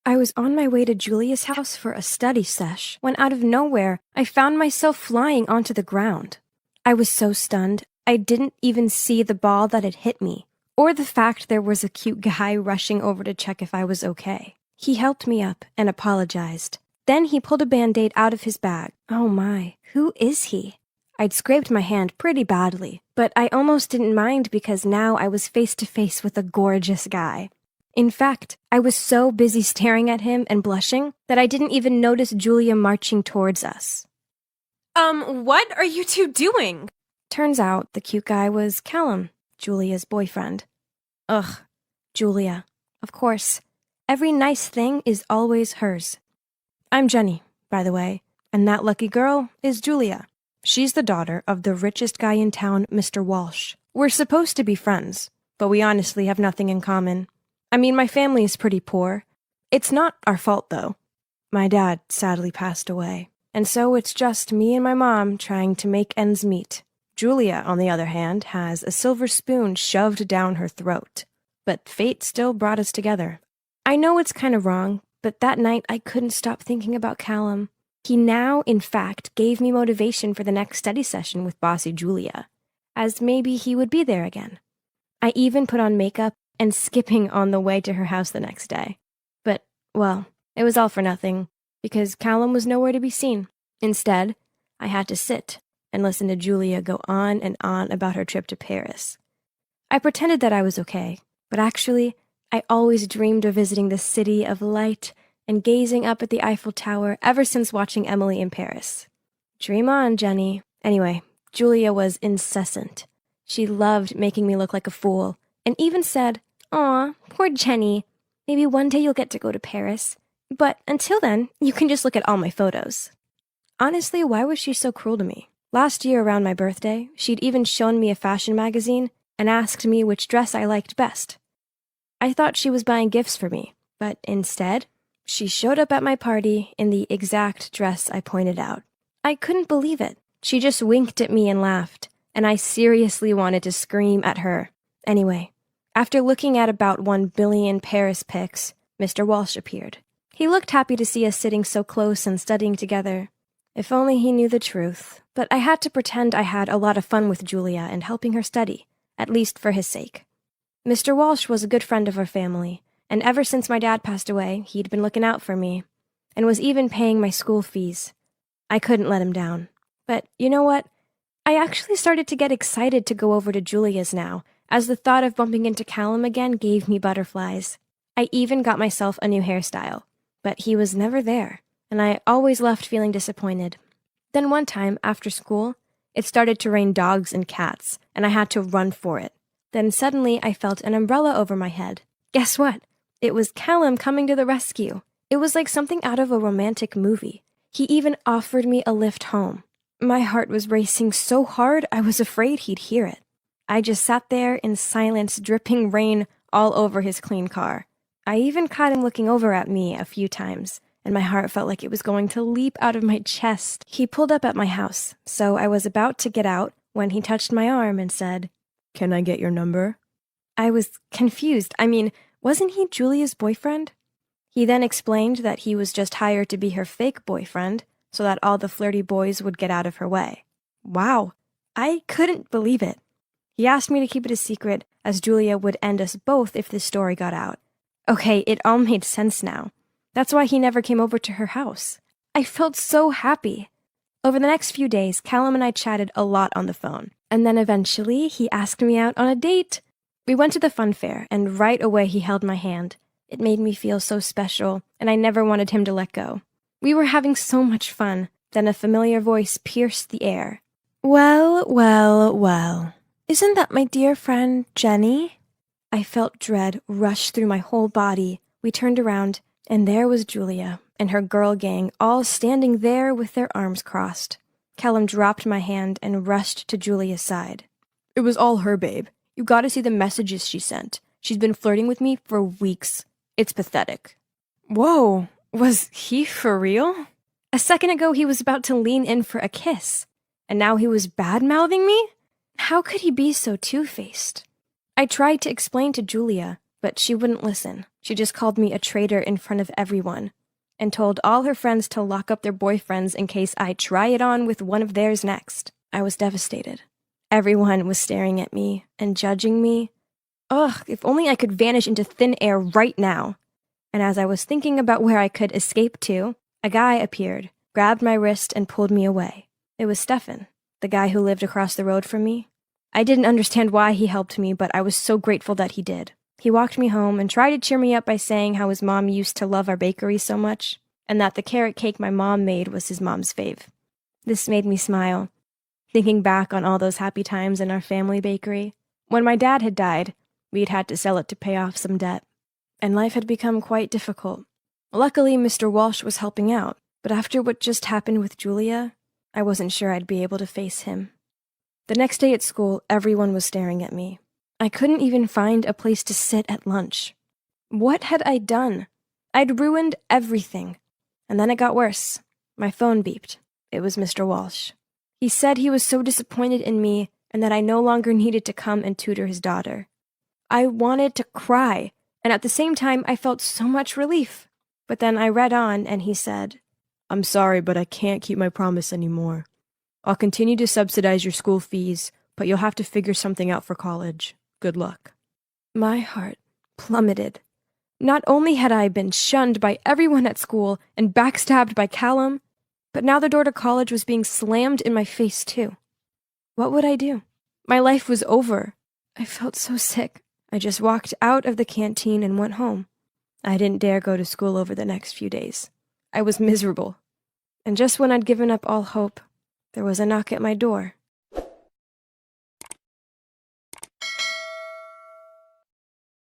I was on my way to Julia's house for a study sesh when out of nowhere, I found myself flying onto the ground. I was so stunned, I didn't even see the ball that had hit me, or the fact there was a cute guy rushing over to check if I was okay. He helped me up and apologized. Then he pulled a Band-Aid out of his bag. Oh my, who is he? I'd scraped my hand pretty badly, but I almost didn't mind because now I was face to face with a gorgeous guy. In fact, I was so busy staring at him and blushing that I didn't even notice Julia marching towards us. What are you two doing? Turns out the cute guy was Callum, Julia's boyfriend. Ugh, Julia. Of course. Every nice thing is always hers. I'm Jenny, by the way, and that lucky girl is Julia. She's the daughter of the richest guy in town, Mr. Walsh. We're supposed to be friends, but we honestly have nothing in common. I mean, my family is pretty poor. It's not our fault, though. My dad sadly passed away, and so it's just me and my mom trying to make ends meet. Julia, on the other hand, has a silver spoon shoved down her throat. But fate still brought us together. I know it's kind of wrong, but that night I couldn't stop thinking about Callum. He now, in fact, gave me motivation for the next study session with bossy Julia, as maybe he would be there again. I even put on makeup and skipping on the way to her house the next day. But, well, it was all for nothing, because Callum was nowhere to be seen. Instead, I had to sit and listen to Julia go on and on about her trip to Paris. I pretended that I was okay, but actually, I always dreamed of visiting the city of light and gazing up at the Eiffel Tower ever since watching Emily in Paris. Dream on, Jenny. Anyway, Julia was incessant. She loved making me look like a fool, and even said, "Aw, poor Jenny. Maybe one day you'll get to go to Paris. But until then, you can just look at all my photos." Honestly, why was she so cruel to me? Last year around my birthday, she'd even shown me a fashion magazine and asked me which dress I liked best. I thought she was buying gifts for me, but instead, she showed up at my party in the exact dress I pointed out. I couldn't believe it. She just winked at me and laughed, and I seriously wanted to scream at her. Anyway, after looking at about 1 billion Paris pics, Mr. Walsh appeared. He looked happy to see us sitting so close and studying together. If only he knew the truth. But I had to pretend I had a lot of fun with Julia and helping her study, at least for his sake. Mr. Walsh was a good friend of our family, and ever since my dad passed away, he'd been looking out for me, and was even paying my school fees. I couldn't let him down. But you know what? I actually started to get excited to go over to Julia's now, as the thought of bumping into Callum again gave me butterflies. I even got myself a new hairstyle, but he was never there, and I always left feeling disappointed. Then one time, after school, it started to rain dogs and cats, and I had to run for it. Then suddenly I felt an umbrella over my head. Guess what? It was Callum coming to the rescue. It was like something out of a romantic movie. He even offered me a lift home. My heart was racing so hard I was afraid he'd hear it. I just sat there in silence, dripping rain all over his clean car. I even caught him looking over at me a few times, and my heart felt like it was going to leap out of my chest. He pulled up at my house, so I was about to get out when he touched my arm and said, "Can I get your number?" I was confused. I mean, wasn't he Julia's boyfriend? He then explained that he was just hired to be her fake boyfriend so that all the flirty boys would get out of her way. Wow, I couldn't believe it. He asked me to keep it a secret, as Julia would end us both if this story got out. Okay, it all made sense now. That's why he never came over to her house. I felt so happy. Over the next few days, Callum and I chatted a lot on the phone, and then eventually he asked me out on a date. We went to the fun fair, and right away he held my hand. It made me feel so special, and I never wanted him to let go. We were having so much fun. Then a familiar voice pierced the air. "Well, well, well. Isn't that my dear friend, Jenny?" I felt dread rush through my whole body. We turned around, and there was Julia and her girl gang all standing there with their arms crossed. Callum dropped my hand and rushed to Julia's side. "It was all her, babe. You gotta see the messages she sent. She's been flirting with me for weeks. It's pathetic." Whoa, was he for real? A second ago he was about to lean in for a kiss, and now he was bad-mouthing me? How could he be so two-faced? I tried to explain to Julia, but she wouldn't listen. She just called me a traitor in front of everyone and told all her friends to lock up their boyfriends in case I try it on with one of theirs next. I was devastated. Everyone was staring at me and judging me. Ugh, if only I could vanish into thin air right now. And as I was thinking about where I could escape to, a guy appeared, grabbed my wrist, and pulled me away. It was Stefan, the guy who lived across the road from me. I didn't understand why he helped me, but I was so grateful that he did. He walked me home and tried to cheer me up by saying how his mom used to love our bakery so much, and that the carrot cake my mom made was his mom's fave. This made me smile, thinking back on all those happy times in our family bakery. When my dad had died, we'd had to sell it to pay off some debt, and life had become quite difficult. Luckily, Mr. Walsh was helping out, but after what just happened with Julia, I wasn't sure I'd be able to face him. The next day at school, everyone was staring at me. I couldn't even find a place to sit at lunch. What had I done? I'd ruined everything. And then it got worse. My phone beeped. It was Mr. Walsh. He said he was so disappointed in me and that I no longer needed to come and tutor his daughter. I wanted to cry, and at the same time I felt so much relief. But then I read on and he said, "I'm sorry, but I can't keep my promise anymore. I'll continue to subsidize your school fees, but you'll have to figure something out for college. Good luck." My heart plummeted. Not only had I been shunned by everyone at school and backstabbed by Callum, but now the door to college was being slammed in my face too. What would I do? My life was over. I felt so sick. I just walked out of the canteen and went home. I didn't dare go to school over the next few days. I was miserable. And just when I'd given up all hope, there was a knock at my door.